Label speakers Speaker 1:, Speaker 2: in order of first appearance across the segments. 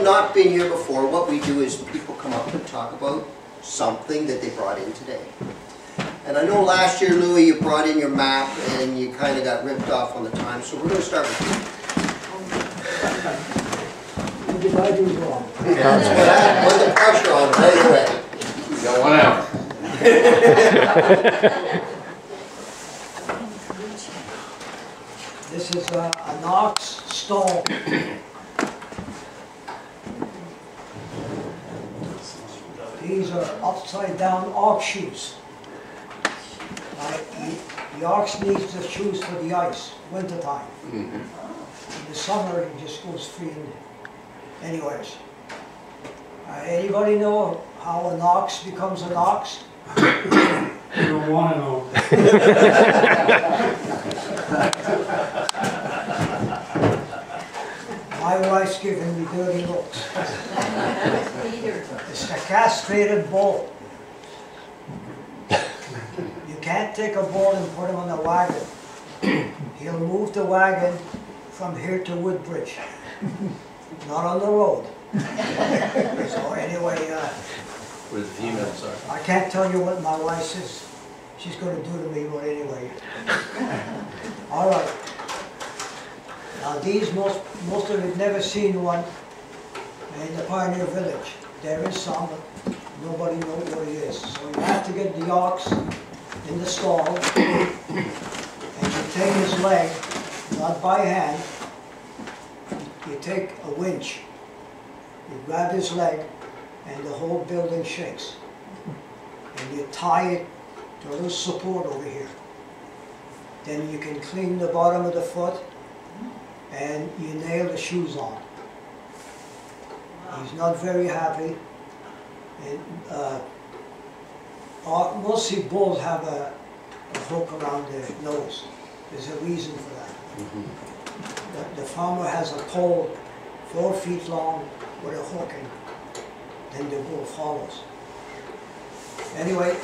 Speaker 1: not been here before, what we do is people come up and talk about something that they brought in today. And I know last year, Louis, you brought in your map and you kind of got ripped off on the time, so we're going to start with you.
Speaker 2: What did I do wrong?
Speaker 1: Put the pressure on right away.
Speaker 3: You got 1 hour.
Speaker 2: This is an ox stall. These are upside down ox shoes. The ox needs the shoes for the ice, winter time. In the summer, it just goes free. Anyways, anybody know how an ox becomes an ox?
Speaker 4: You don't want to know.
Speaker 2: My wife's giving me dirty looks. It's a castrated bull. You can't take a bull and put him on a wagon. He'll move the wagon from here to Woodbridge, not on the road. So anyway,
Speaker 3: Where the females are.
Speaker 2: I can't tell you what my wife says she's going to do to me, but anyway. All right. Now these, most of you never seen one in the Pioneer Village. There is some, but nobody knows what it is. So you have to get the ox in the stall, and you take his leg, not by hand, you take a winch, you grab his leg, and the whole building shakes. And you tie it to a little support over here. Then you can clean the bottom of the foot, and you nail the shoes on. He's not very happy. And, mostly bulls have a hook around their nose. There's a reason for that. The farmer has a pole 4 feet long with a hook, and then the bull follows. Anyway,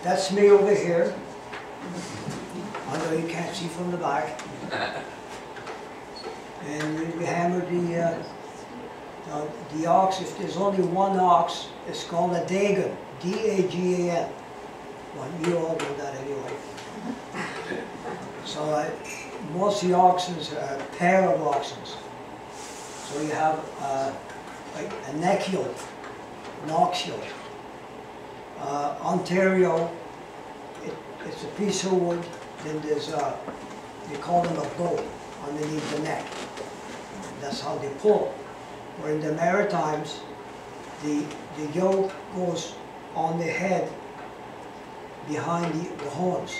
Speaker 2: that's me over here. I know you can't see from the back. And we hammer the ox. If there's only one ox, it's called a dagon, D-A-G-A-N. Well, you all know that anyway. So most of the oxen are a pair of oxen. So you have like a neck yoke, an ox yoke. Ontario, it's a piece of wood. Then there's they call them a bow underneath the neck. That's how they pull. Or in the Maritimes, the yoke goes on the head behind the horns.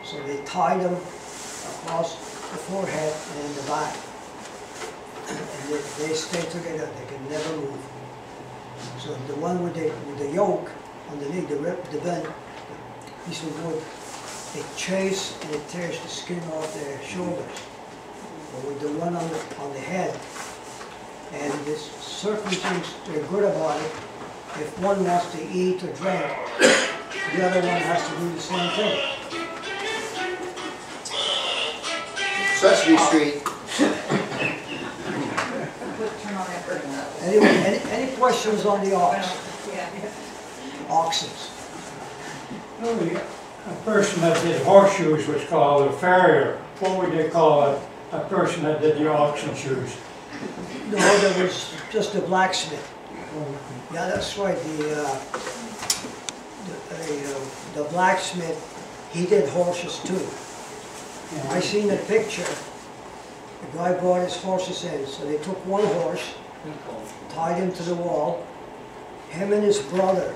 Speaker 2: So they tie them across the forehead and in the back. And they stay together, they can never move. So the one with the yoke underneath the bend, piece of wood, it chases and it tears the skin off their shoulders. But with the one on the head, and there's certain things they're good about it. If one wants to eat or drink, the other one has to do the same thing.
Speaker 1: Sesame Street.
Speaker 2: Anyway, any questions on the ox? Oxens.
Speaker 4: A person that did horseshoes was called a farrier. What would they call a person that did the oxen shoes?
Speaker 2: No, there was just a blacksmith. Yeah, that's right. The blacksmith, he did horses too. I seen a picture. The guy brought his horses in, so they took one horse, tied him to the wall. Him and his brother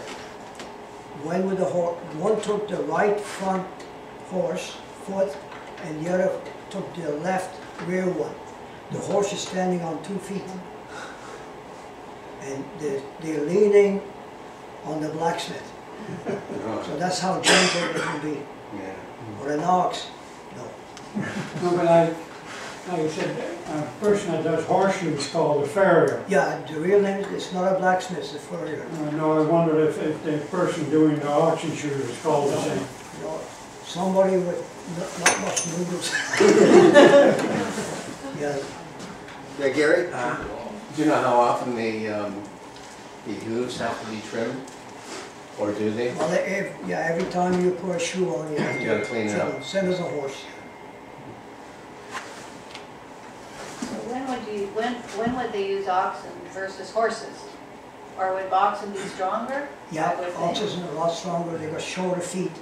Speaker 2: went with the horse. One took the right front horse foot, and the other took the left rear one. The horse is standing on 2 feet, and they're leaning on the blacksmith. So that's how gentle they can be.
Speaker 1: Yeah.
Speaker 2: Or an ox, no.
Speaker 4: No, but like you said, a person that does horseshoes is called a farrier.
Speaker 2: Yeah, the real name is not a blacksmith, it's a furrier.
Speaker 4: No, I wondered if the person doing the oxen shoes is called the same.
Speaker 2: No, somebody with not much noodles. Yeah.
Speaker 1: Yeah, Gary?
Speaker 3: Do you know how often the hooves have to be trimmed? Or do they?
Speaker 2: Well, every time you put a shoe on, you have
Speaker 3: You gotta clean it
Speaker 2: trim
Speaker 3: up.
Speaker 2: them, same as a horse.
Speaker 5: So when would they use oxen versus horses? Or would oxen be stronger?
Speaker 2: Yeah,
Speaker 5: I would think.
Speaker 2: oxen are a lot stronger, they got shorter feet.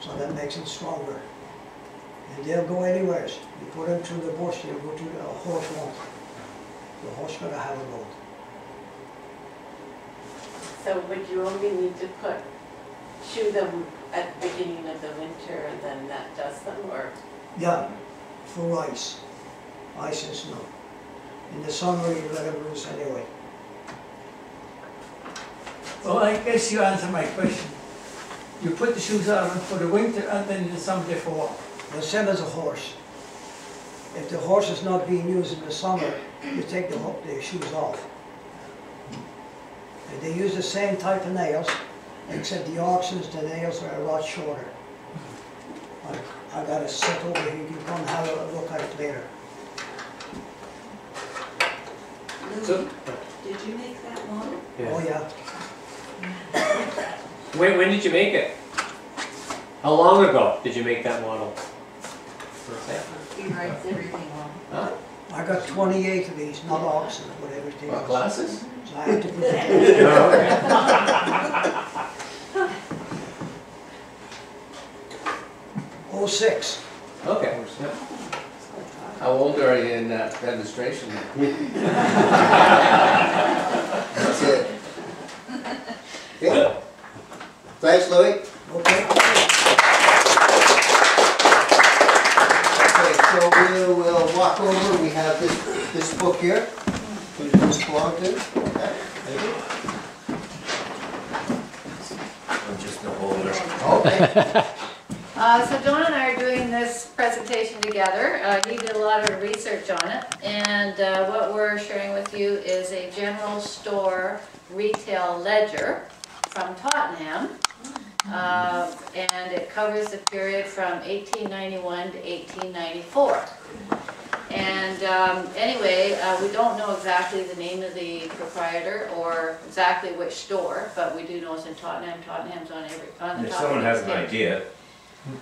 Speaker 2: So that makes them stronger. And they'll go anywhere. You put them through the bush, they'll go to the horse won't. The horse gotta have a road.
Speaker 6: So would you only need to shoe them at the beginning of the winter and then that does them, or?
Speaker 2: Yeah, for ice. Ice and snow. In the summer, you let them loose anyway.
Speaker 7: Well, I guess you answered my question. You put the shoes on for the winter and then in the summer they for what?
Speaker 2: The same as a horse. If the horse is not being used in the summer, you take the shoes off. And they use the same type of nails, except the oxen's, the nails are a lot shorter. I got a set over here, you can come have a look at it later.
Speaker 3: So,
Speaker 6: Did you make that model?
Speaker 2: Oh yeah,
Speaker 8: When did you make it? How long ago did you make that model?
Speaker 6: He writes everything on.
Speaker 3: huh?
Speaker 2: I got 28 of these, not oxen, but everything
Speaker 3: What,
Speaker 2: else.
Speaker 3: glasses?
Speaker 2: So I have to put it
Speaker 8: Oh,
Speaker 2: 06.
Speaker 8: okay.
Speaker 3: Okay. Yep. How old are you in that demonstration?
Speaker 1: That's it. Okay. Thanks, Louis.
Speaker 2: Okay.
Speaker 1: Okay, so we will walk over, we have this book here. Who does this belong to? Okay, thank you.
Speaker 3: I'm just the holder.
Speaker 1: Okay.
Speaker 5: So John and I are doing this presentation together. He did a lot of research on it, and what we're sharing with you is a general store retail ledger from Tottenham, and it covers the period from 1891 to 1894. And anyway, we don't know exactly the name of the proprietor or exactly which store, but we do know it's in Tottenham. Tottenham's on the
Speaker 9: If
Speaker 5: top
Speaker 9: someone
Speaker 5: of
Speaker 9: has
Speaker 5: the
Speaker 9: an
Speaker 5: page.
Speaker 9: idea,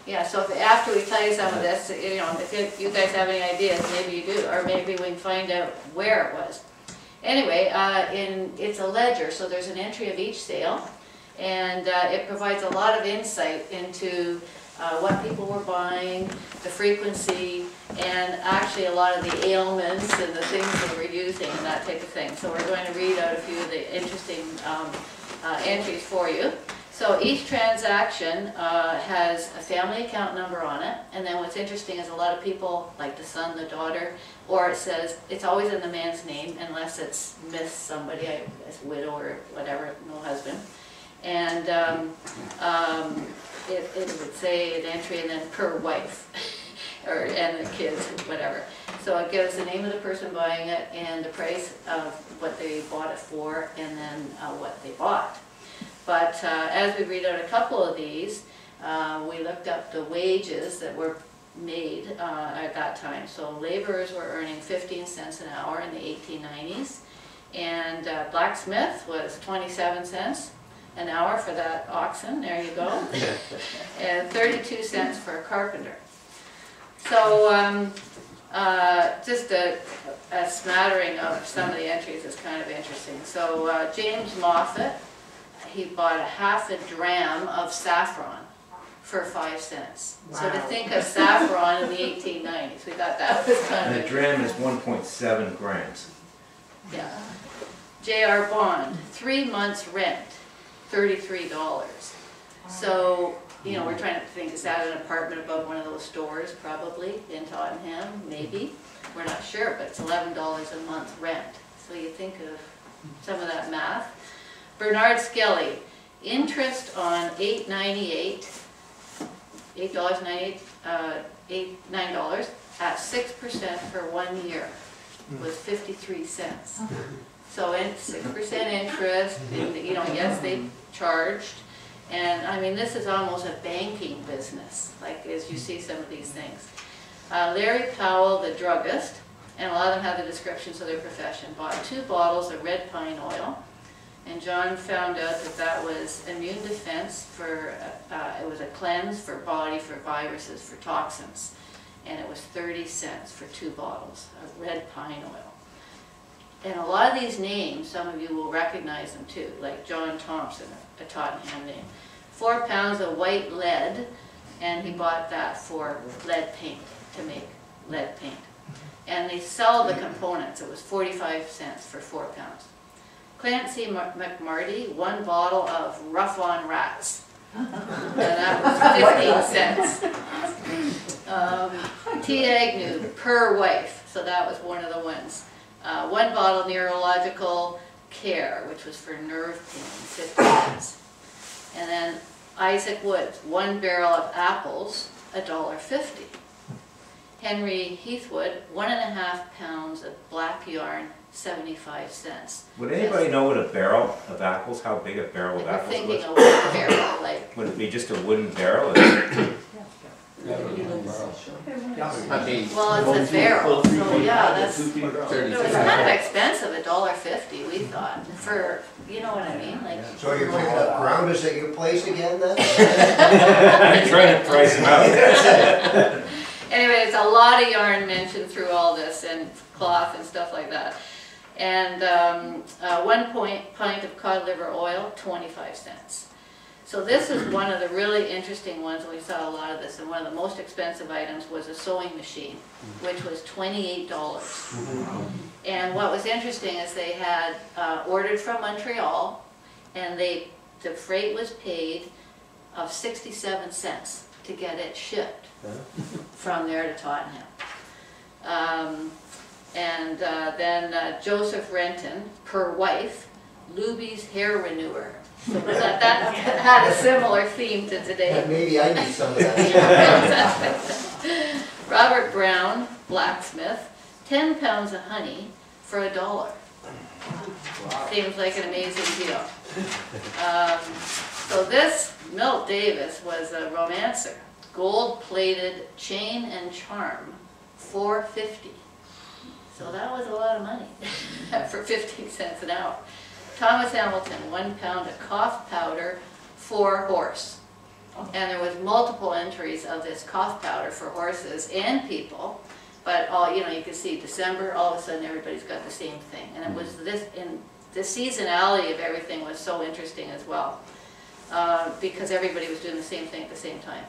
Speaker 5: Yeah, so if, after we tell you some of this, you know, if you guys have any ideas, maybe you do, or maybe we can find out where it was. Anyway, it's a ledger, so there's an entry of each sale, and it provides a lot of insight into what people were buying, the frequency, and actually a lot of the ailments and the things they were using and that type of thing. So we're going to read out a few of the interesting entries for you. So each transaction has a family account number on it, and then what's interesting is a lot of people, like the son, the daughter, or it says, it's always in the man's name unless it's Miss somebody, a widow or whatever, no husband. And it would say an entry and then per wife, and the kids, whatever. So it gives the name of the person buying it and the price of what they bought it for, and then what they bought. But as we read out a couple of these, we looked up the wages that were made at that time. So laborers were earning 15 cents an hour in the 1890s, and blacksmith was 27 cents an hour for that oxen, there you go, and 32 cents for a carpenter. So just a smattering of some of the entries is kind of interesting. So James Moffat, he bought a half a dram of saffron for 5 cents. Wow. So to think of saffron in the 1890s, we thought that was kind
Speaker 9: and
Speaker 5: of
Speaker 9: a dram is 1.7 grams.
Speaker 5: yeah. J.R. Bond, 3 months rent, $33. So, you know, we're trying to think, is that an apartment above one of those stores, probably, in Tottenham, maybe? We're not sure, but it's $11 a month rent. So you think of some of that math. Bernard Skelly, interest on $8.98 $9 at 6% for 1 year was 53 cents. So 6% interest, and, you know, yes, they charged. And I mean, this is almost a banking business, like as you see some of these things. Larry Powell, the druggist, and a lot of them have the descriptions of their profession. Bought 2 bottles of red pine oil, and John found out that that was immune defense for, it was a cleanse for body, for viruses, for toxins. And it was 30 cents for 2 bottles of red pine oil. And a lot of these names, some of you will recognize them too, like John Thompson, a Tottenham name. 4 pounds of white lead, and he bought that for lead paint, to make lead paint. And they sell the components. It was 45 cents for 4 pounds. Clancy McMarty, 1 bottle of Rough on Rats. And that was 15 cents. T. Agnew, Per Wife. So that was one of the ones. 1 bottle Neurological Care, which was for nerve pain, 50 cents. And then Isaac Woods, 1 barrel of apples, $1.50. Henry Heathwood, 1.5 pounds of black yarn, 75 cents.
Speaker 9: Would anybody know what a barrel of apples, how big a barrel of
Speaker 5: We're
Speaker 9: apples
Speaker 5: thinking
Speaker 9: was?
Speaker 5: a wooden barrel, like,
Speaker 9: Would it be just a wooden barrel?
Speaker 3: I mean,
Speaker 5: well, it's a barrel, so yeah, that's, it
Speaker 3: 30
Speaker 5: was
Speaker 3: cents.
Speaker 5: kind of expensive, $1.50, we thought, for, you know what I mean, like.
Speaker 1: So you're picking up ground at your place again then?
Speaker 9: I'm trying to price them out.
Speaker 5: Anyway, it's a lot of yarn mentioned through all this, and cloth and stuff like that. And 1 pint of cod liver oil, 25 cents. So this is one of the really interesting ones, and we saw a lot of this, and one of the most expensive items was a sewing machine, which was $28. And what was interesting is they had ordered from Montreal, and the freight was paid of 67 cents to get it shipped from there to Tottenham. Then Joseph Renton, Per Wife, Luby's Hair Renewer. So that had a similar theme to today.
Speaker 1: Maybe I need some of that.
Speaker 5: Robert Brown, blacksmith, 10 pounds of honey for $1. Wow. Seems like an amazing deal. So this, Milt Davis, was a romancer. Gold-plated chain and charm, $4.50. So that was a lot of money for 15 cents an hour. Thomas Hamilton, 1 pound of cough powder for horse. And there was multiple entries of this cough powder for horses and people, but all, you know, you can see December, all of a sudden everybody's got the same thing. And it was this, and the seasonality of everything was so interesting as well, because everybody was doing the same thing at the same time.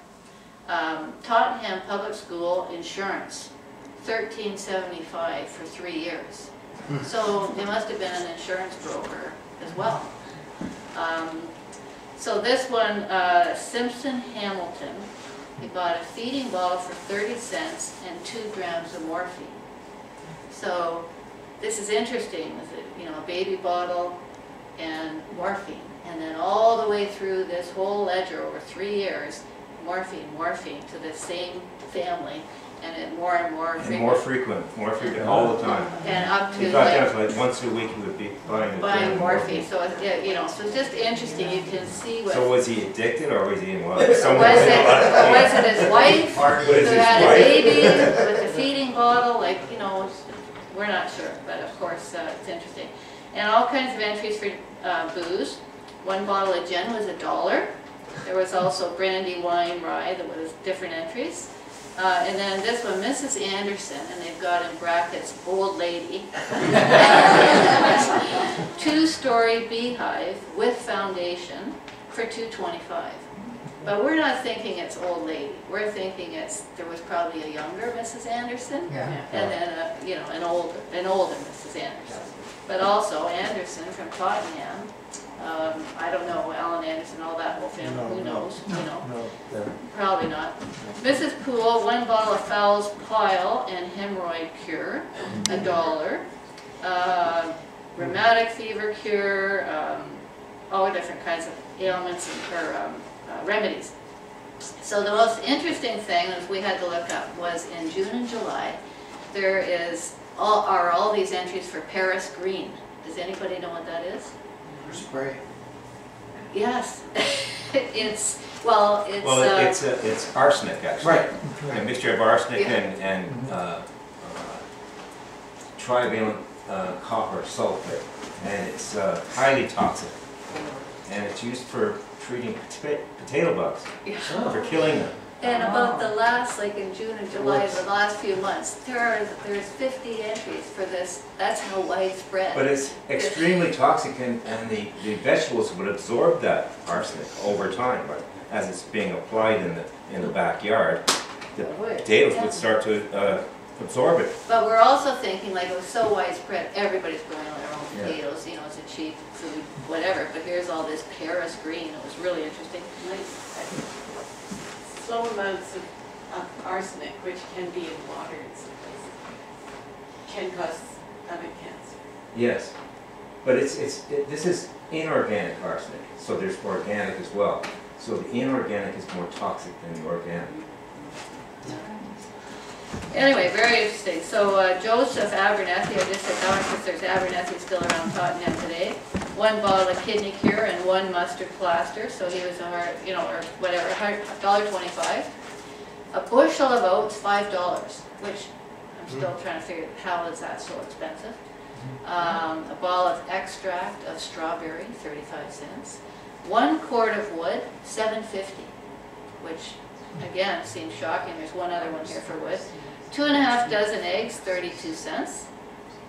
Speaker 5: Tottenham Public School insurance, $13.75 for 3 years. So they must have been an insurance broker as well. So this one, Simpson Hamilton, he bought a feeding bottle for 30 cents and 2 grams of morphine. So this is interesting, is it, you know, a baby bottle and morphine, and then all the way through this whole ledger over 3 years, morphine to the same family, and it more and more frequent.
Speaker 9: And more frequent all the time.
Speaker 5: And up to
Speaker 9: You thought that was like once a week you would be buying
Speaker 5: morphine. So it's, you know, so it's just interesting. You can see what.
Speaker 9: So was he addicted or was he in love?
Speaker 5: Was it his wife who had a baby with a feeding bottle? Like, you know, we're not sure, but of course it's interesting. And all kinds of entries for booze. 1 bottle of gin was $1. There was also brandy, wine, rye. There was different entries. And then this one, Mrs. Anderson, and they've got in brackets, old lady. 2-story beehive with foundation for $2.25. But we're not thinking it's old lady. We're thinking there was probably a younger Mrs. Anderson, and then you know, an older Mrs. Anderson. But also Anderson from Tottenham. I don't know, Alan Anderson, all that whole family, who knows, you know, probably not. Mrs. Poole, 1 bottle of Fowl's Pile and hemorrhoid cure, $1. Rheumatic fever cure, all different kinds of ailments and remedies. So the most interesting thing that we had to look up was in June and July, there are all these entries for Paris Green. Does anybody know what that is?
Speaker 1: Spray.
Speaker 5: Yes, it's
Speaker 9: it's arsenic actually.
Speaker 1: Right.
Speaker 9: A mixture of arsenic and trivalent copper sulfate, and it's highly toxic. And it's used for treating potato bugs,
Speaker 5: Yeah.
Speaker 9: for killing them.
Speaker 5: And about the last, like in June and July, the last few months, there's 50 entries for this. That's how widespread.
Speaker 9: But it's extremely toxic, and the vegetables would absorb that arsenic over time. But as it's being applied in the backyard, the potatoes would start to absorb it.
Speaker 5: But we're also thinking, like, it was so widespread, everybody's growing their own
Speaker 9: Yeah.
Speaker 5: potatoes, you know, it's a cheap food, whatever. But here's all this Paris green. It was really interesting.
Speaker 6: Slow amounts of arsenic, which can be in water in some places, can cause stomach cancer.
Speaker 9: Yes, but this is inorganic arsenic, so there's organic as well. So the inorganic is more toxic than the organic.
Speaker 5: Anyway, very interesting. So Joseph Abernethy, I just said down because there's Abernethy still around Tottenham today. 1 bottle of kidney cure and 1 mustard plaster. So he was or whatever, $1.25. A bushel of oats, $5, which I'm still trying to figure out how is that so expensive. A ball of extract of strawberry, 35 cents. 1 quart of wood, $7.50, which again seems shocking. There's one other one here for wood. 2.5 dozen eggs, 32 cents.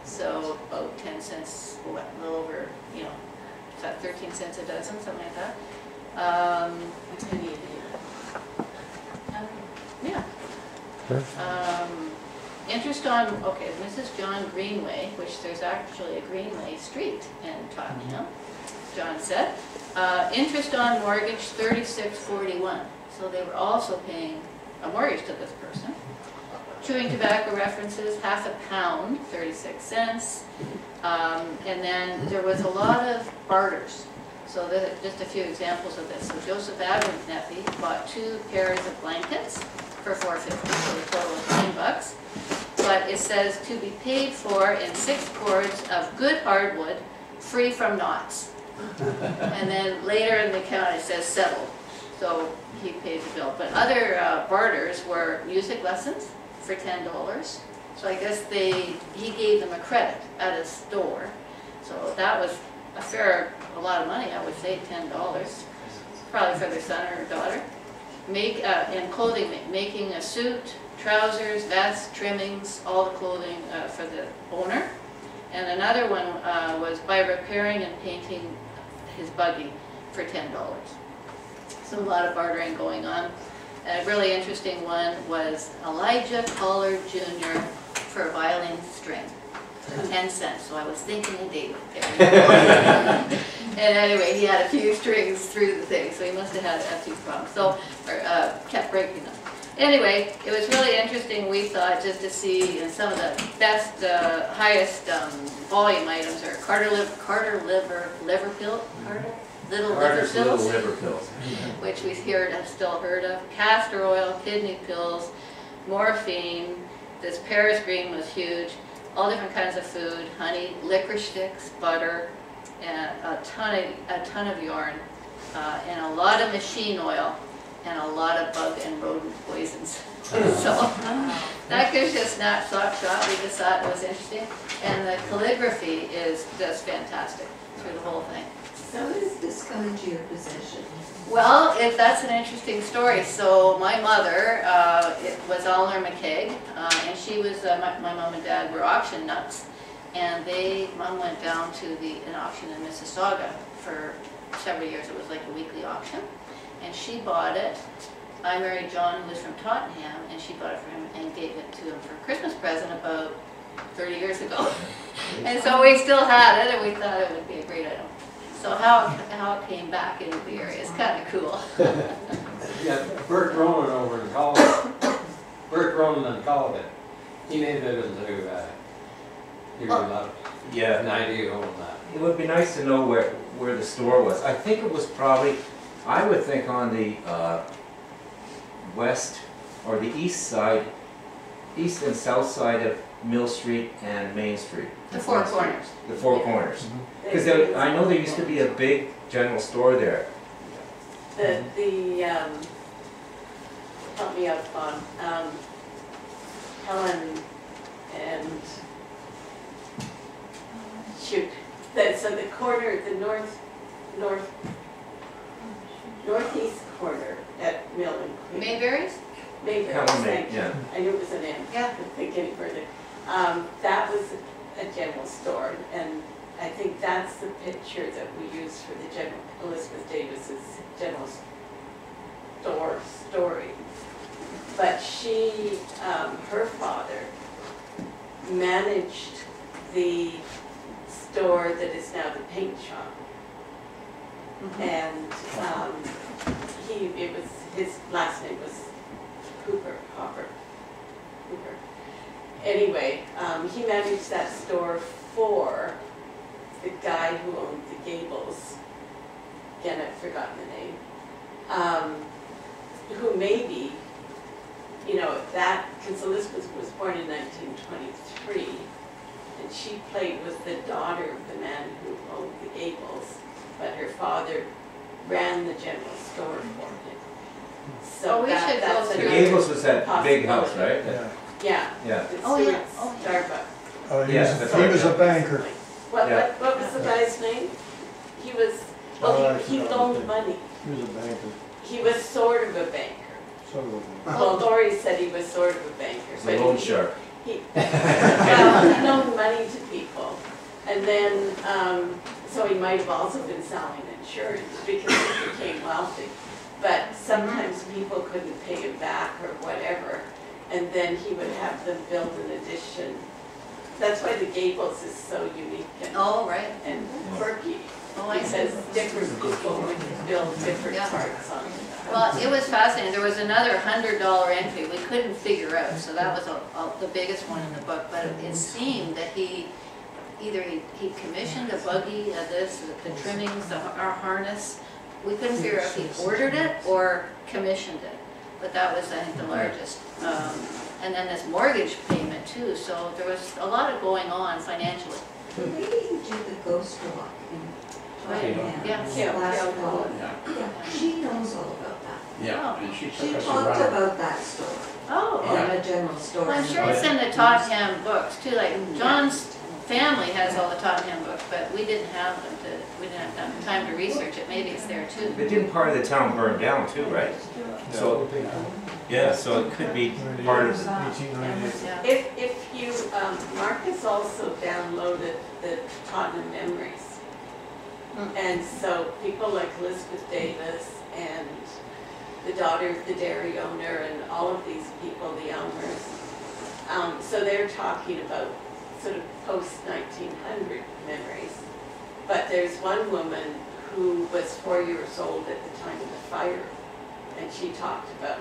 Speaker 5: So about 10 cents, a little over, is that 13 cents a dozen, something like that.
Speaker 6: A penny a day.
Speaker 5: Yeah. Interest on, okay, Mrs. John Greenway, which there's actually a Greenway Street in Tottenham, John said. Interest on mortgage, $36.41. So they were also paying a mortgage to this person. Chewing tobacco references, half a pound, 36 cents. And then there was a lot of barters. So just a few examples of this. So Joseph Abernethy bought 2 pairs of blankets for $4.50, so a total of $9. But it says to be paid for in 6 cords of good hardwood, free from knots. And then later in the account it says settled. So he paid the bill. But other barters were music lessons for $10. So I guess he gave them a credit at a store. So that was a lot of money, I would say, $10. Probably for their son or daughter. And clothing, making a suit, trousers, vests, trimmings, all the clothing for the owner. And another one was by repairing and painting his buggy for $10. So a lot of bartering going on. A really interesting one was Elijah Collard Jr. for a violin string for 10 cents. So I was thinking of David there. And anyway, he had a few strings through the thing, so he must have had a few problems. So, kept breaking them. Anyway, it was really interesting, we thought, just to see some of the best, highest volume items are Carter liver pills,
Speaker 9: Carter's little liver pills,
Speaker 5: which we have still heard of, castor oil, kidney pills, morphine, this Paris green was huge, all different kinds of food, honey, licorice sticks, butter, and a ton of yarn, and a lot of machine oil, and a lot of bug and rodent poisons. So that gives you a snapshot. We just thought it was interesting, and the calligraphy is just fantastic through the whole thing.
Speaker 10: How does this come into your possession?
Speaker 5: Well, that's an interesting story. So my mother it was Eleanor McKeag, and she was, my mom and dad were auction nuts. And Mom went down to an auction in Mississauga for several years. It was like a weekly auction. And she bought it. I married John, who was from Tottenham, and she bought it for him and gave it to him for a Christmas present about 30 years ago. And so we still had it, and we thought it would be a great item. So how it came back into the area is kind of cool.
Speaker 11: Yeah, Bert Ronan over in Colvin. Bert Ronan in Colvin. He made it into give you an idea on that.
Speaker 9: It would be nice to know where the store was. I think it was probably, I would think on the west or the east and south side of Mill Street and Main Street.
Speaker 5: The Four Corners.
Speaker 9: The Four Corners. Because I know there used to be a big general store there.
Speaker 6: Help me out, Fawn. Helen and shoot, so the corner, the northeast corner at Mill and Queen.
Speaker 5: Mayberries?
Speaker 6: Mayberries,
Speaker 9: Helen May,
Speaker 6: thank you.
Speaker 9: yeah.
Speaker 6: I knew it was an M.
Speaker 5: Yeah.
Speaker 6: Couldn't think any further. That was a general store, and I think that's the picture that we used for the general, Elizabeth Davis's general store story. But she, her father, managed the store that is now the paint shop. And his last name was Hopper. Anyway, he managed that store for the guy who owned the Gables. Again, I've forgotten the name. Who maybe, because Elizabeth was born in 1923, and she played with the daughter of the man who owned the Gables, but her father ran the general store for him. So that's
Speaker 9: The
Speaker 6: another
Speaker 9: Gables was that big house, right?
Speaker 6: Yeah.
Speaker 9: Yeah.
Speaker 6: It's
Speaker 5: Oh, yeah.
Speaker 6: Stuart's
Speaker 5: Oh, yeah.
Speaker 6: Starbucks.
Speaker 4: Oh, he
Speaker 9: Yes,
Speaker 4: was,
Speaker 9: that's
Speaker 4: he was a
Speaker 9: right.
Speaker 4: banker.
Speaker 6: What was the guy's name? He was, he loaned money.
Speaker 4: He was a banker,
Speaker 6: He was sort of a banker.
Speaker 4: sort of a banker.
Speaker 6: Well, Lori said he was sort of a banker.
Speaker 9: It's
Speaker 6: but
Speaker 9: a loan
Speaker 6: he-
Speaker 9: shark.
Speaker 6: Well, he loaned money to people. And then, so he might have also been selling insurance because he became wealthy. But sometimes people couldn't pay him back or whatever. And then he would have them build an addition. That's why the Gables is so unique
Speaker 5: Oh, right.
Speaker 6: and quirky.
Speaker 5: Oh, I see.
Speaker 6: Because different people would build different
Speaker 5: Yeah.
Speaker 6: parts on it.
Speaker 5: Well, it was fascinating. There was another $100 entry we couldn't figure out, so that was the biggest one in the book. But it seemed that he commissioned a buggy, the trimmings, our harness. We couldn't figure out if he ordered it or commissioned it. But that was, I think, the largest. And then this mortgage payment too. So there was a lot of going on financially.
Speaker 10: The lady who did the ghost walk in
Speaker 5: Right.
Speaker 10: Tottenham
Speaker 5: Yeah.
Speaker 10: last
Speaker 6: Yeah.
Speaker 10: fall,
Speaker 11: Yeah,
Speaker 10: yeah, she knows all about that.
Speaker 11: yeah, and she
Speaker 10: She
Speaker 11: took us
Speaker 10: talked
Speaker 11: around.
Speaker 10: about that store,
Speaker 5: Oh,
Speaker 10: and a general store.
Speaker 5: well, I'm sure it's in the Tottenham books too. Like John's family has all the Tottenham books, but we didn't have them we didn't have time to research it. Maybe it's there too.
Speaker 9: But didn't part of the town burn down too, right? So, yeah, so it could be part of the,
Speaker 4: 1898.
Speaker 5: Yeah.
Speaker 6: If you, Marcus also downloaded the Tottenham Memories. And so people like Elizabeth Davis and the daughter of the dairy owner and all of these people, the Elmers, so they're talking about sort of post-1900 memories. But there's one woman who was 4 years old at the time of the fire, and she talked about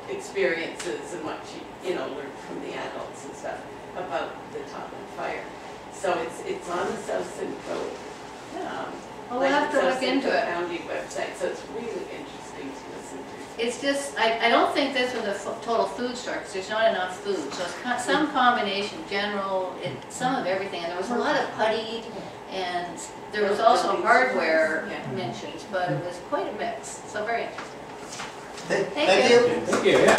Speaker 6: experiences and what she, learned from the adults and stuff about the Tottenham fire. So it's on the South Simcoe,
Speaker 5: Well, we'll have to look into it.
Speaker 6: County website, so it's really interesting to listen to.
Speaker 5: It's just, I don't think this was a total food store, because there's not enough food. So it's some combination, general, some of everything. And there was a lot of putty, and there was also hardware mentions, but it was quite a mix. So very interesting.
Speaker 1: Thank you.
Speaker 11: Thank you, yeah.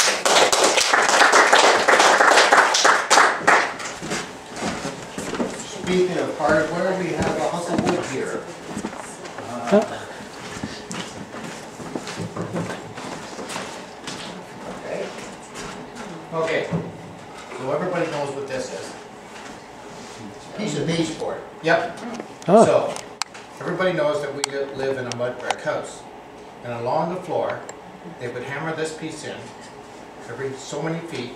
Speaker 1: Speaking of hardware, we have a hunk of wood here.
Speaker 12: Okay. Okay, so everybody knows what this is.
Speaker 1: Piece of baseboard.
Speaker 12: Yep. So, everybody knows that we live in a mud brick house. And along the floor, they would hammer this piece in every so many feet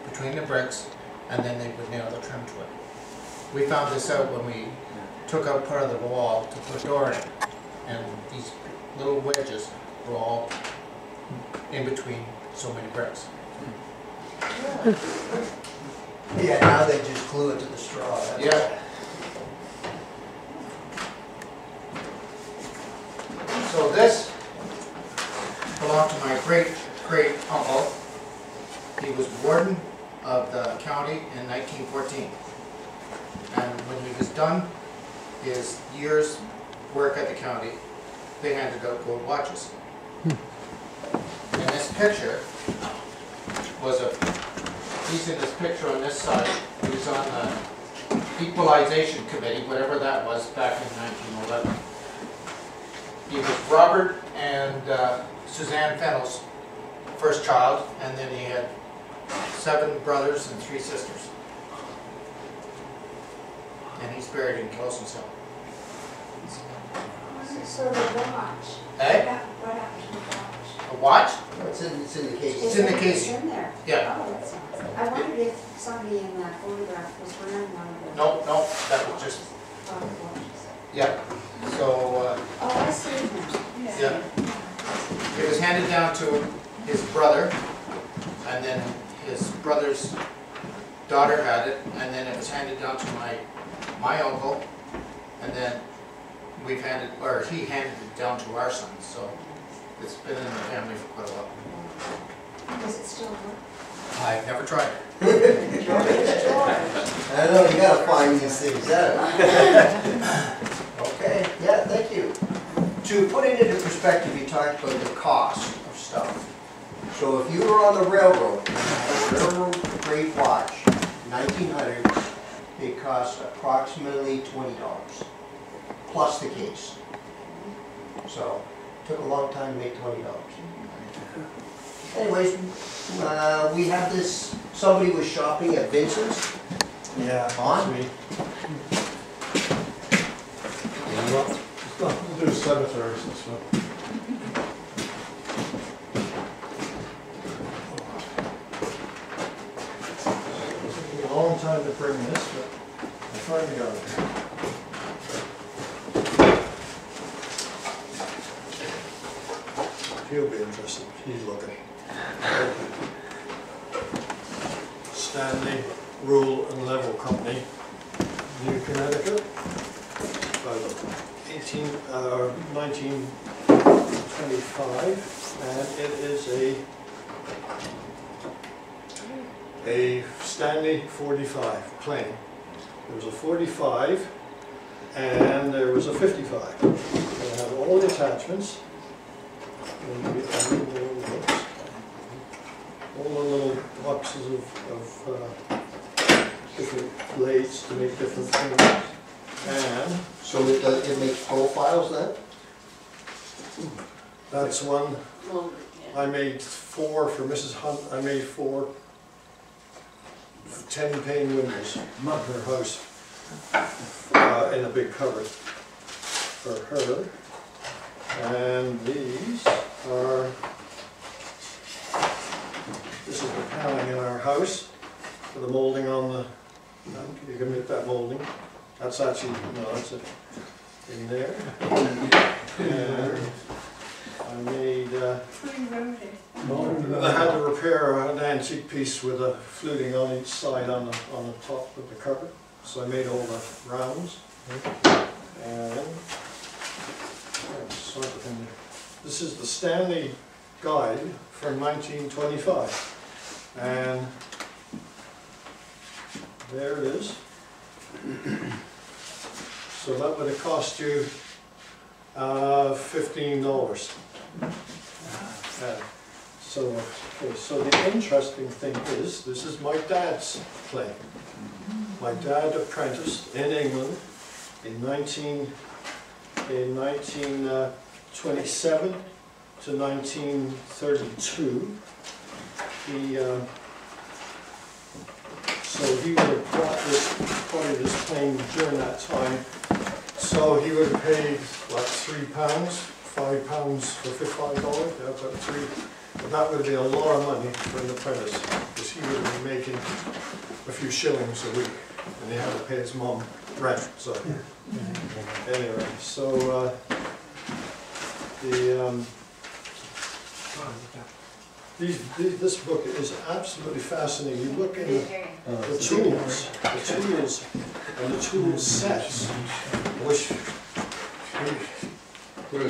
Speaker 12: between the bricks, and then they would nail the trim to it. We found this out when we took out part of the wall to put a door in, and these little wedges were all in between so many bricks.
Speaker 1: Yeah, now they just glue it to the straw. That's
Speaker 12: Yeah. So this belonged to my great uncle. He was warden of the county in 1914. And when he was done his year's work at the county, they handed out gold watches. And this picture was he's in this picture on this side. He was on the Equalization Committee, whatever that was, back in 1911. He was Robert and Suzanne Fennell's first child, and then he had 7 brothers and 3 sisters. And he's buried in Kelson's Hill.
Speaker 10: So the watch.
Speaker 12: Eh?
Speaker 10: What happened to the watch?
Speaker 12: A watch?
Speaker 1: It's in the case.
Speaker 12: It's in the case.
Speaker 10: It's in there?
Speaker 12: Yeah.
Speaker 10: Oh, that's nice. I wondered if somebody in that photograph was wearing one of the
Speaker 12: No, that was just,
Speaker 10: pocket watches.
Speaker 12: yeah. So,
Speaker 10: Oh, I see it now.
Speaker 12: yeah. It was handed down to his brother, and then his brother's daughter had it, and then it was handed down to my uncle, and then he handed it down to our son, so it's been in the family for quite a while.
Speaker 10: Does it still work?
Speaker 12: I've never tried it.
Speaker 1: I know, you gotta find these things out. Okay, yeah, thank you. To put it into perspective, you talked about the cost of stuff. So if you were on the railroad, a railroad grade watch, 1900s, it cost approximately $20, plus the case. So, took a long time to make $20. Anyways, we have this, somebody was shopping at Vincent's.
Speaker 13: Yeah,
Speaker 1: On?
Speaker 13: me. We'll do cemeteries this one. It took me a long time to bring this, but I finally got it. He'll be interested. He's looking. Stanley Rule and Level Company, New Connecticut, 1925, and it is a Stanley 45 plane. There was a 45 and there was a 55. It had all the attachments. All the little boxes of different blades to make different things. And
Speaker 1: so it makes profiles then?
Speaker 13: that's one.
Speaker 5: Well, yeah.
Speaker 13: I made 4 for Mrs. Hunt. I made 4 10-pane windows in her house in a big cupboard for her. And these are, this is the paneling in our house for the molding on the, you can make that molding. That's actually, no, that's it, in there. And I made, I had to repair an antique piece with a fluting on each side on the top of the cupboard. So I made all the rounds. And this is the Stanley Guide from 1925, and there it is. So that would have cost you $15. So the interesting thing is, this is my dad's plane. My dad apprenticed in England in 1927 to 1932. So he would have bought this plane during that time. So he would have paid like £3, £5 for $5. Yeah, but but that would have been a lot of money for an apprentice, because he would have been making a few shillings a week, and he had to pay his mom rent. So anyway, so this book is absolutely fascinating. You look in the tools and the tool sets. I wish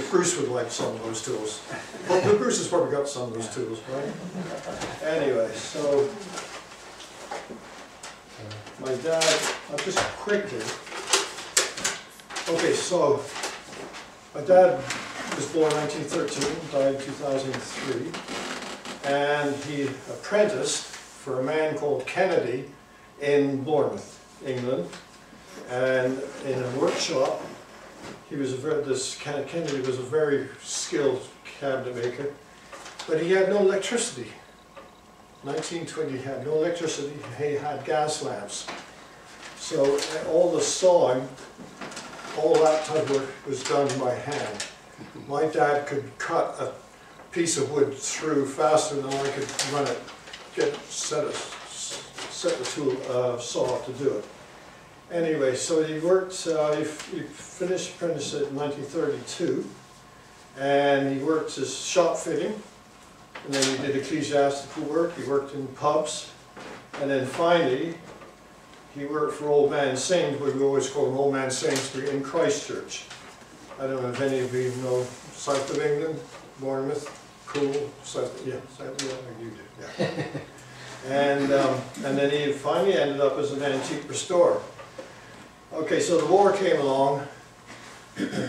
Speaker 13: Bruce would like some of those tools. Well, Bruce has probably got some of those tools, right? Anyway, so my dad, I'll just quickly. Okay, so my dad was born in 1913, died in 2003, and he apprenticed for a man called Kennedy in Bournemouth, England. And in a workshop, he was Kennedy was a very skilled cabinet maker, but he had no electricity. 1920, he had no electricity, he had gas lamps. So all the sawing, all that type of work was done by hand. My dad could cut a piece of wood through faster than I could run it, set the tool saw to do it. Anyway, so he worked, he finished apprenticeship in 1932, and he worked as shop fitting, and then he did ecclesiastical work, he worked in pubs, and then finally he worked for Old Man Sainsbury, we always call him Old Man Sainsbury, in Christchurch. I don't know if any of you know south of England, Bournemouth, cool, south, yeah, you do, yeah. And then he finally ended up as an antique restorer. Okay, so the war came along.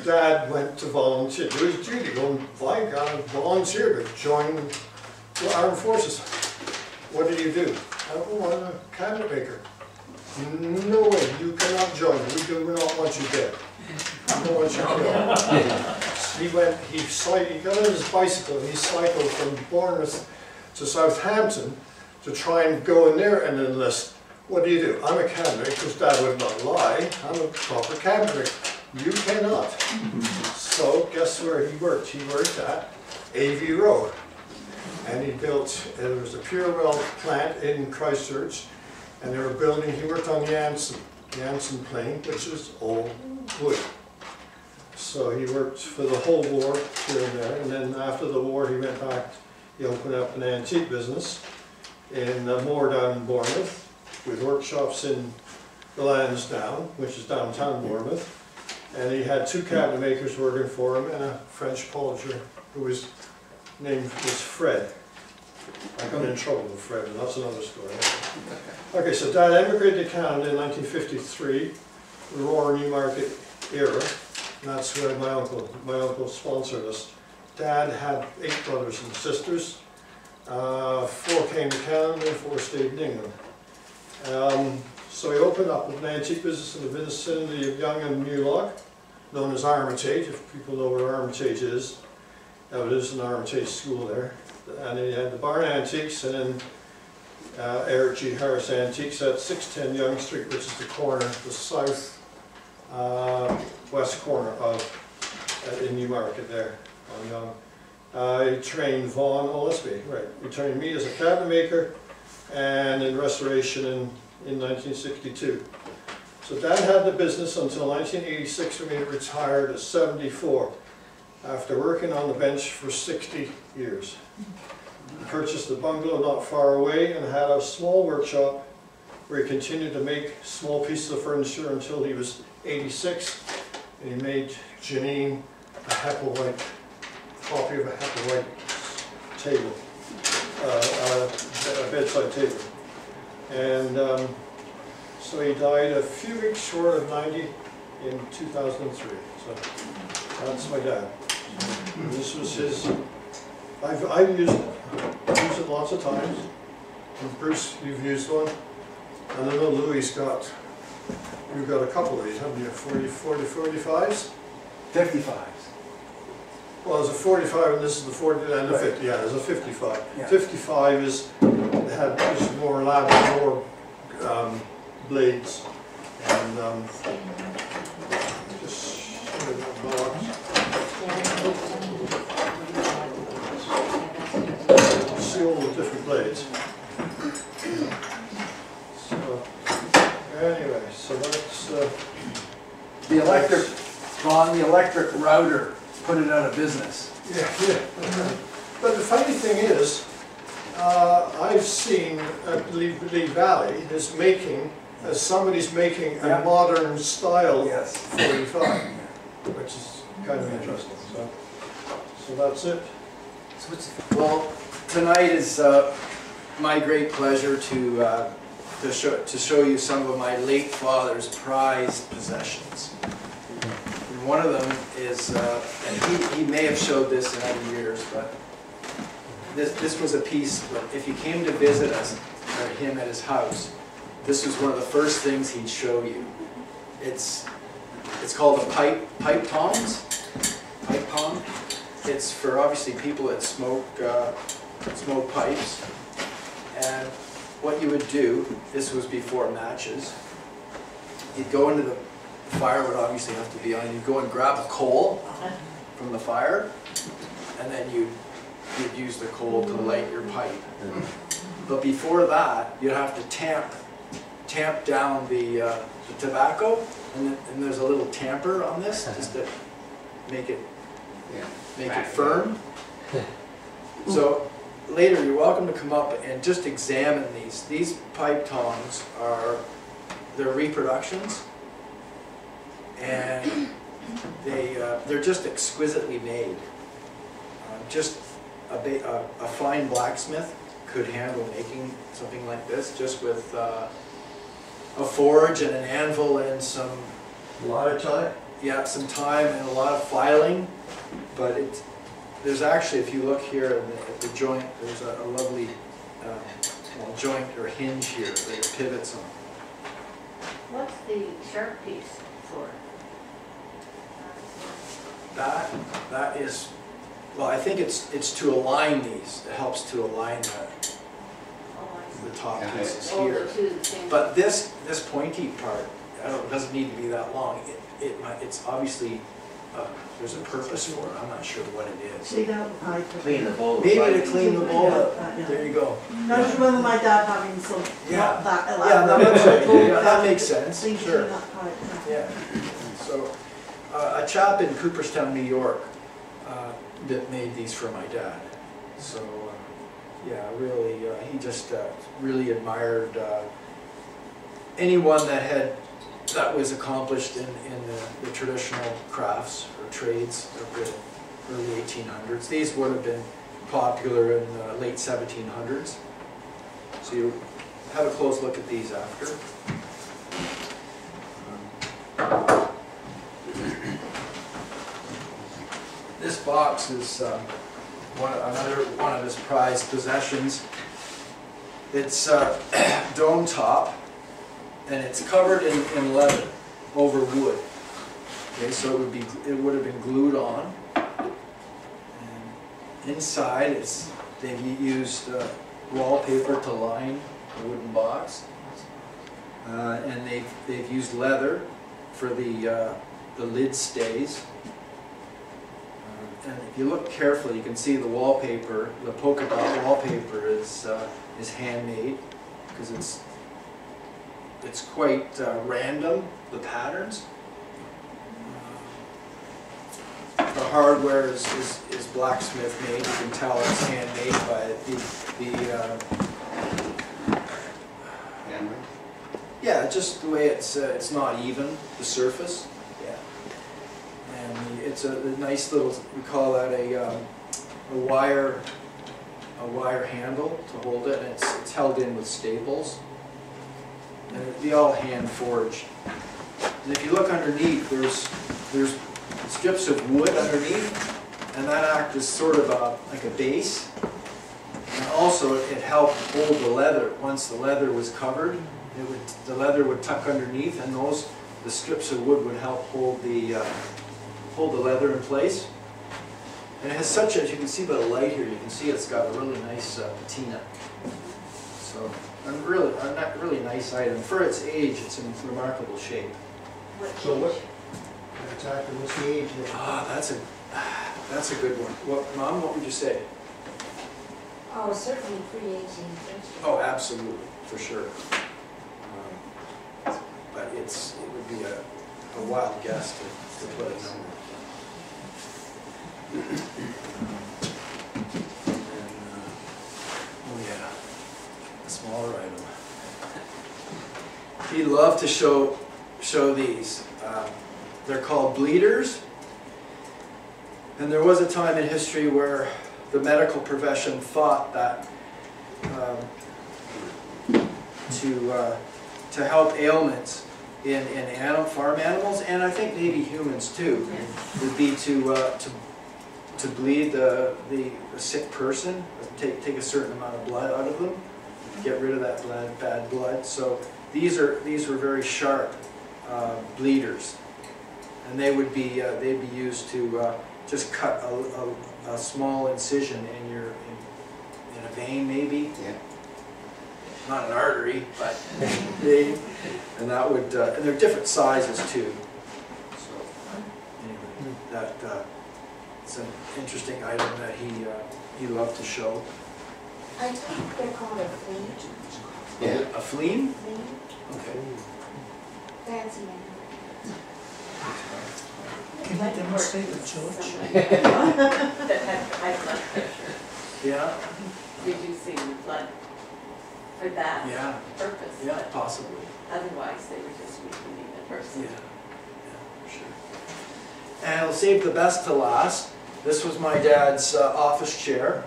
Speaker 13: Dad went to volunteer, do his duty, go and volunteer to join the armed forces. What did you do? Oh, I'm a cabinet maker. No way, you cannot join. We do not want you dead. We don't want you killed. He got on his bicycle and he cycled from Bournemouth to Southampton to try and go in there and enlist. What do? I'm a cabinet, because Dad would not lie. I'm a proper cabinet. You cannot. So guess where he worked? He worked at AV Road. And he built, there was a Purewell plant in Christchurch, and they were building, he worked on the Janssen plane, which was all wood. So he worked for the whole war here and there, and then after the war he went back, he opened up an antique business in Moore down in Bournemouth, with workshops in the Lansdowne, which is downtown Bournemouth. And he had 2 cabinet makers working for him and a French polisher who was named Fred. I got in trouble with Fred, and that's another story. Okay, so Dad emigrated to Canada in 1953, the Roar Newmarket era, and that's where my uncle sponsored us. Dad had 8 brothers and sisters. 4 came to Canada and 4 stayed in England. So he opened up an antique business in the vicinity of Young and Newlock, known as Armitage, if people know where Armitage is. Now, it is an Armitage school there. And he had the Barn Antiques, and then Eric G. Harris Antiques at 610 Young Street, which is the corner, the south west corner of in Newmarket there on Young. He trained Vaughan Ollesby, right. He trained me as a cabinet maker and in restoration in 1962. So Dad had the business until 1986 when he retired at 74, after working on the bench for 60 years. He purchased a bungalow not far away and had a small workshop where he continued to make small pieces of furniture until he was 86, and he made Janine a Hepplewhite, copy of a Hepplewhite table, a bedside table. And so he died a few weeks short of 90 in 2003. So that's my dad. And this was his, I've used it lots of times. And Bruce, you've used one. And I know Louis got, you've got a couple of these, haven't you? 45s?
Speaker 7: 55s.
Speaker 13: Well, there's a 45 and this is the 40 and the 50. Yeah, there's a 55.
Speaker 7: Yeah.
Speaker 13: 55 is more elaborate, more blades, and just show you that box. See all the different blades. So anyway, so that's
Speaker 7: the electric. Ron, the electric router put it out of business.
Speaker 13: Yeah. But the funny thing is, I've seen Lee Valley is making, somebody's making a modern style 45, which is kind of interesting. So that's it.
Speaker 14: Well, tonight is my great pleasure to show you some of my late father's prized possessions. And one of them is, and he may have showed this in other years, but this was a piece, if you came to visit us, or him at his house, this was one of the first things he'd show you. It's called a pipe tongs. Pipe tong. It's for obviously people that smoke pipes. And what you would do, this was before matches, you'd go into the fire would obviously have to be on. You'd go and grab a coal from the fire, and then you'd use the coal to light your pipe. But before that, you'd have to tamp down the tobacco, and there's a little tamper on this just to make it firm. So later, you're welcome to come up and just examine these. These pipe tongs they're reproductions, and they're just exquisitely made. Just a fine blacksmith could handle making something like this, just with a forge and an anvil and
Speaker 1: a lot of time.
Speaker 14: Yeah, some time and a lot of filing. But there's actually, if you look here at the joint, there's a lovely joint or hinge here that it pivots on.
Speaker 5: What's the sharp piece for?
Speaker 14: That is, well, I think it's to align these. It helps to align the top pieces here. But this pointy part, it doesn't need to be that long. It's obviously there's a purpose for it. I'm not sure what it is.
Speaker 10: See that?
Speaker 3: Clean the bowl.
Speaker 14: Maybe to clean the bowl up. There you go.
Speaker 10: I just remember my dad having some not that elaborate.
Speaker 14: That makes sense. Sure. Yeah. So a chap in Cooperstown, New York, that made these for my dad. So yeah, really, he just really admired anyone that was accomplished in the traditional crafts or trades of the early 1800s. These would have been popular in the late 1700s. So you have a close look at these after. This box is another one of his prized possessions. It's dome top, and it's covered in leather over wood. Okay, so it would have been glued on. And inside, they've used wallpaper to line the wooden box, and they've used leather for the lid stays. And if you look carefully, you can see the wallpaper, the polka dot wallpaper is handmade, because it's quite random, the patterns. The hardware is blacksmith made. You can tell it's handmade by yeah, just the way it's not even, the surface. Yeah. And it's a nice little, we call that a wire handle to hold it, and it's held in with staples. And they all hand forged. And if you look underneath, there's strips of wood underneath, and that acts as sort of like a base. And also it helped hold the leather. Once the leather was covered, the leather would tuck underneath, and the strips of wood would help hold the leather in place. And it has such as you can see by the light here, you can see it's got a really nice patina. So a really nice item. For its age, it's in remarkable shape.
Speaker 1: So what exactly what's the age there?
Speaker 14: That's a good one. Mom, what would you say?
Speaker 10: Oh, certainly pre-18th century.
Speaker 14: Oh, absolutely, for sure. But it would be a wild guess to put a number. Oh yeah, a smaller item. He'd love to show these. They're called bleeders. And there was a time in history where the medical profession thought that to help ailments in farm animals, and I think maybe humans too, would be to bleed the sick person, take a certain amount of blood out of them, get rid of that bad blood. So these were very sharp, bleeders. And they would be, they'd be used to just cut a small incision in in a vein maybe.
Speaker 1: Yeah.
Speaker 14: Not an artery, but vein. And that would, and they're different sizes too. So anyway, that it's an interesting item that he loved to show.
Speaker 10: I think they're called a fleam.
Speaker 14: Yeah. A fleam?
Speaker 10: Fleam,
Speaker 14: Okay.
Speaker 10: fancy name.
Speaker 7: Can you demonstrate the church?
Speaker 6: That had high blood pressure,
Speaker 14: Yeah,
Speaker 6: reducing the blood for that
Speaker 14: yeah,
Speaker 6: purpose.
Speaker 14: yeah,
Speaker 6: but
Speaker 14: possibly.
Speaker 6: Otherwise, they were just weakening the person.
Speaker 14: Yeah, sure. And I'll save the best to last. This was my dad's office chair.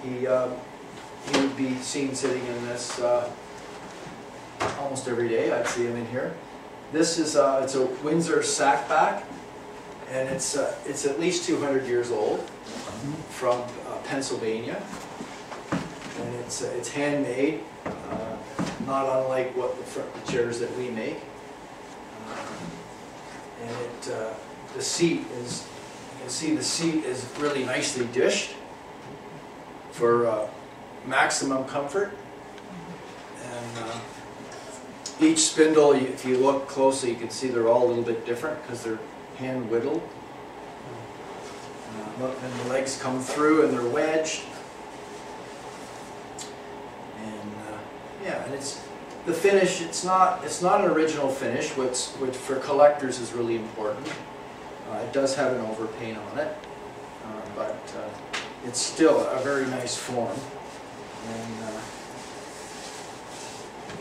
Speaker 14: He would be seen sitting in this almost every day. I'd see him in here. This is it's a Windsor sackback, and it's at least 200 years old, from Pennsylvania, and it's handmade, not unlike what the chairs that we make. And the seat is, you can see the seat is really nicely dished for maximum comfort. And each spindle, if you look closely, you can see they're all a little bit different because they're hand whittled. And the legs come through and they're wedged. And yeah, and it's the finish. It's not an original finish, which for collectors is really important. It does have an overpaint on it, but it's still a very nice form, and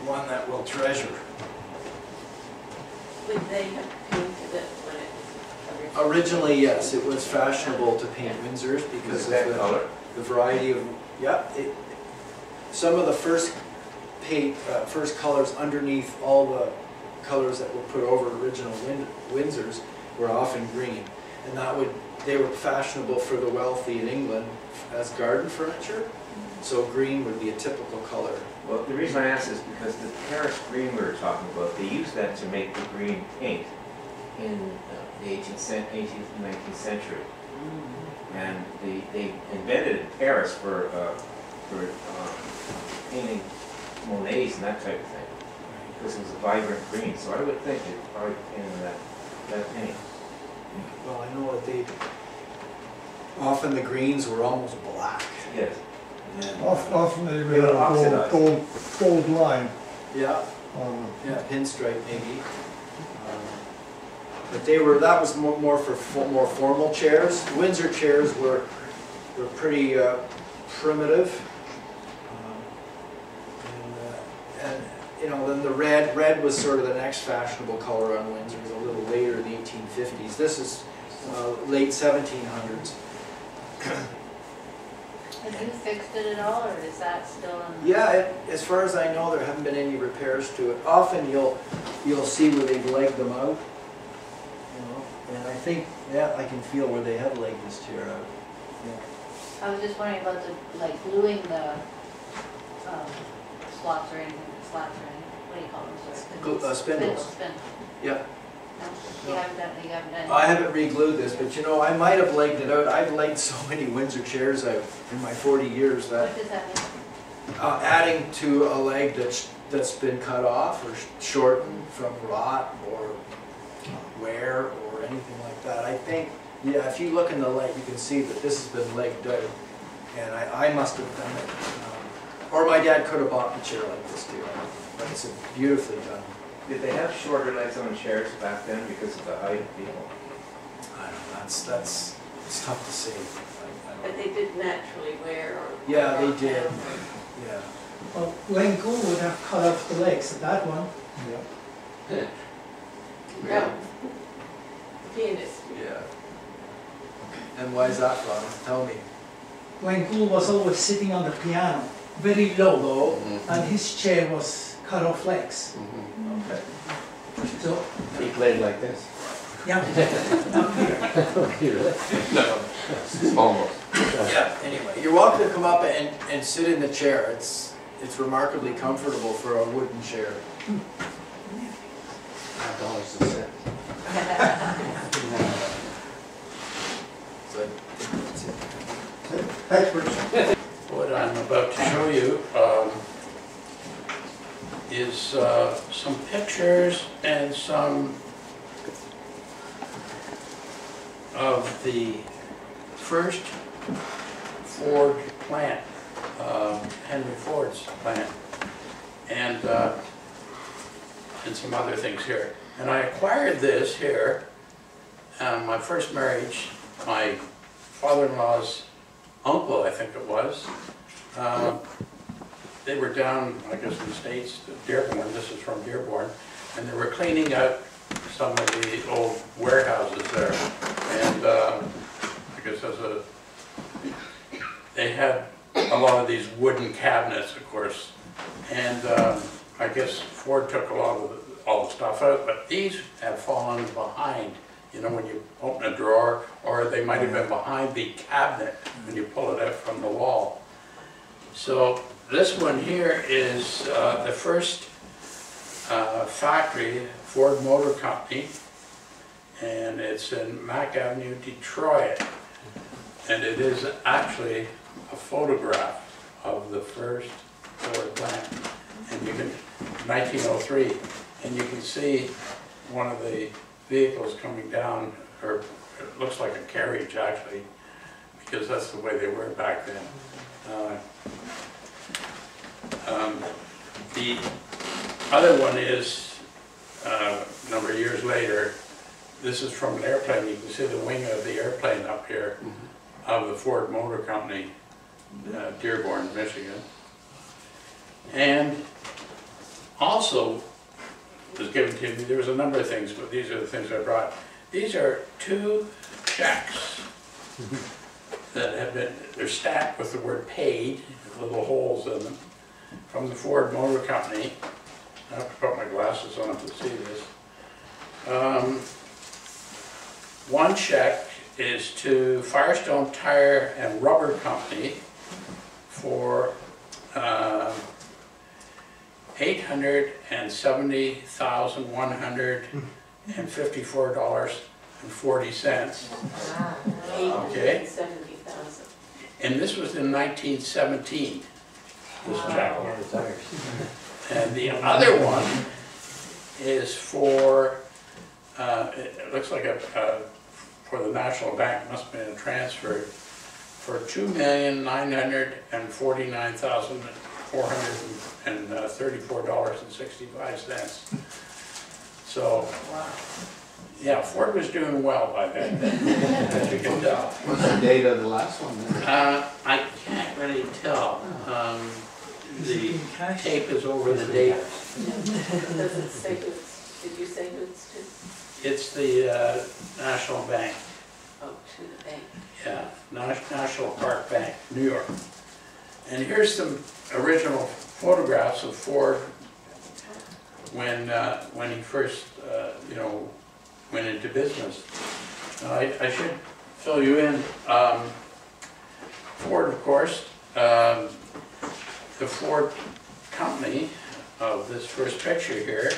Speaker 14: one that we'll treasure.
Speaker 6: Would they have painted it when it was
Speaker 14: Originally, yes, it was fashionable to paint Windsors because of the variety of, yeah, some of the first first colors underneath all the colors that were put over original Windsors were often green, and they were fashionable for the wealthy in England as garden furniture. So green would be a typical color.
Speaker 9: Well, the reason I ask is because the Paris green we were talking about, they used that to make the green paint in the 18th and 19th century. And they invented it in Paris for painting Monets and that type of thing, because it was a vibrant green. So I would think they probably painted that paint.
Speaker 14: Well, I know that often the greens were almost black.
Speaker 9: Yes.
Speaker 13: Often they were a gold line.
Speaker 14: Yeah. Yeah, pinstripe maybe. But that was more for more formal chairs. Windsor chairs were pretty primitive. And you know, then the red was sort of the next fashionable color on Windsors a little later in the 1850s. This is late 1700s.
Speaker 5: Have you fixed it at all, or is that still in?
Speaker 14: Yeah, as far as I know, there haven't been any repairs to it. Often you'll see where they've legged them out, you know, and I think, yeah, I can feel where they have legged this chair out. Yeah.
Speaker 5: I was just wondering about like gluing the slots or anything, slats or anything. What do you call them?
Speaker 14: Spindles.
Speaker 5: Spindles.
Speaker 14: Yeah.
Speaker 5: No, you haven't done it.
Speaker 14: I haven't re-glued this, but you know, I might have legged it out. I've legged so many Windsor chairs out in my 40 years that
Speaker 5: What does that mean?
Speaker 14: adding to a leg that's been cut off or shortened from rot or wear or anything like that. I think, yeah, if you look in the leg, you can see that this has been legged out, and I must have done it. Or my dad could have bought the chair like this too, but it's beautifully done.
Speaker 9: Did they have shorter legs on chairs back then because of the height of people?
Speaker 14: I don't know, it's tough to say.
Speaker 6: But they did naturally wear or...
Speaker 14: Yeah, they did. Yeah.
Speaker 7: Well, Glenn Gould would have cut off the legs of that one.
Speaker 14: Yeah.
Speaker 6: No. Pianist.
Speaker 14: Yeah. And why is that from? Tell me.
Speaker 7: Glenn Gould was always sitting on the piano, very low, and his chair was cut off legs.
Speaker 14: Okay.
Speaker 7: So
Speaker 3: he played like this.
Speaker 7: yeah.
Speaker 3: No, almost.
Speaker 14: Yeah. Anyway, you're welcome to come up and sit in the chair. It's remarkably comfortable for a wooden chair.
Speaker 3: $5 a cent. So, that's it.
Speaker 1: Thanks, Bruce.
Speaker 15: What I'm about to show you is some pictures and some of the first Ford plant, Henry Ford's plant, and some other things here. And I acquired this here, my first marriage, my father-in-law's uncle, I think it was. They were down, I guess, in the States, Dearborn, this is from Dearborn, and they were cleaning out some of the old warehouses there. And I guess they had a lot of these wooden cabinets, of course. And I guess Ford took a lot of all the stuff out, but these have fallen behind. You know, when you open a drawer, or they might have been behind the cabinet when you pull it out from the wall. So this one here is the first factory, Ford Motor Company, and it's in Mack Avenue, Detroit. And it is actually a photograph of the first Ford plant. And you can, 1903, and you can see one of the vehicles coming down, or it looks like a carriage actually, because that's the way they were back then. The other one is a number of years later. This is from an airplane. You can see the wing of the airplane up here of the Ford Motor Company, Dearborn, Michigan. And also was given to me, there was a number of things, but these are the things I brought. These are 2 checks that have been, they're stacked with the word paid, with little holes in them, from the Ford Motor Company. I have to put my glasses on to see this. One check is to Firestone Tire and Rubber Company for $870,154.40. Okay.
Speaker 6: $870,000.
Speaker 15: And this was in 1917. This check. And the other one is for, it looks like for the National Bank, must have been a transfer, for $2,949,434.65. So, yeah, Ford was doing well by then, as you can tell.
Speaker 3: What's the date of the last one then?
Speaker 15: I can't really tell. The tape is over the date.
Speaker 6: Does it say who's, did you say who's to?
Speaker 15: It's the National Bank.
Speaker 6: Oh, to the bank.
Speaker 15: Yeah, National Park Bank, New York. And here's some original photographs of Ford when he first, you know, went into business. I should fill you in. Ford, of course, the Ford company of this first picture here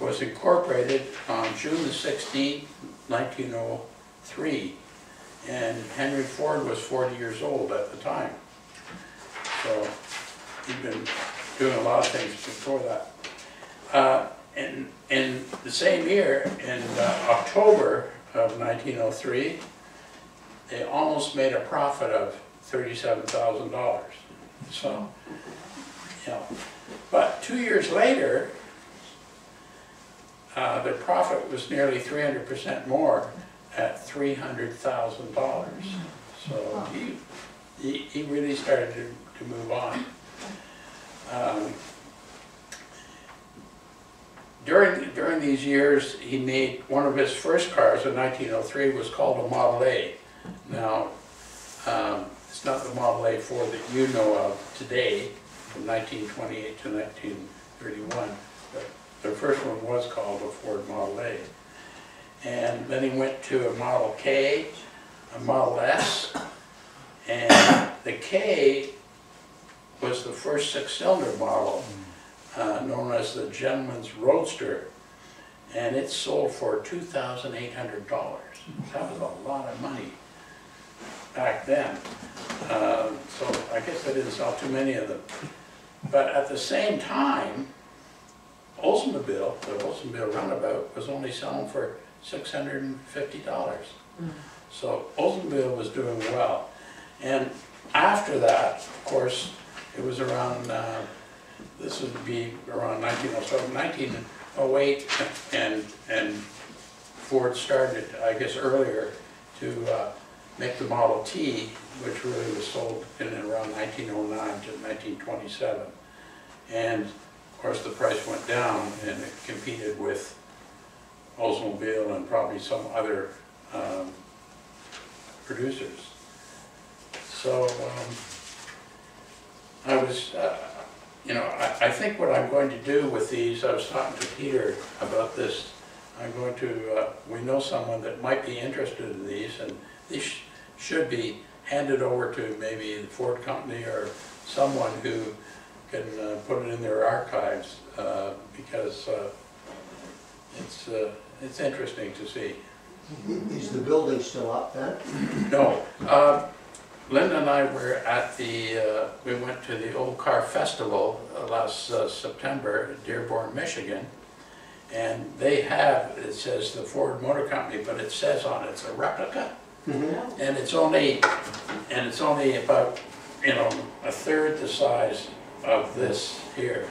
Speaker 15: was incorporated on June the 16th, 1903. And Henry Ford was 40 years old at the time. So he'd been doing a lot of things before that. In the same year, in October of 1903, they almost made a profit of $37,000. So, you know, but 2 years later, their profit was nearly 300% more at $300,000. So he really started to move on. During these years, he made one of his first cars in 1903 was called a Model A. Now, it's not the Model A Ford that you know of today, from 1928 to 1931, but the first one was called a Ford Model A. And then he went to a Model K, a Model S, and the K was the first 6-cylinder model, known as the Gentleman's Roadster. and it sold for $2,800. That was a lot of money back then. So I guess they didn't sell too many of them. But at the same time, Oldsmobile, the Oldsmobile Runabout, was only selling for $650. So Oldsmobile was doing well. And after that, of course, it was around, this would be around 1908, and Ford started, I guess, earlier to make the Model T, which really was sold in around 1909 to 1927. And of course the price went down and it competed with Oldsmobile and probably some other producers. So I was, you know, I think what I'm going to do with these, I was talking to Peter about this, I'm going to, we know someone that might be interested in these, and these should be handed over to maybe the Ford company or someone who can put it in their archives, because it's interesting to see.
Speaker 1: Is the building still up then?
Speaker 15: No. Linda and I were at the, we went to the Old Car Festival last September in Dearborn, Michigan. And they have, it says the Ford Motor Company, but it says on it, it's a replica.
Speaker 1: Mm-hmm.
Speaker 15: And it's only about, you know, a third the size of this here.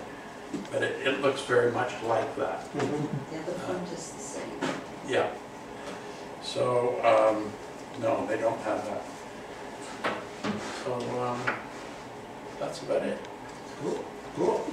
Speaker 15: But it looks very much like that.
Speaker 1: Mm-hmm.
Speaker 10: Yeah, the front is the same.
Speaker 15: Yeah. So, no, they don't have that. So, that's about it.
Speaker 1: Cool. Cool.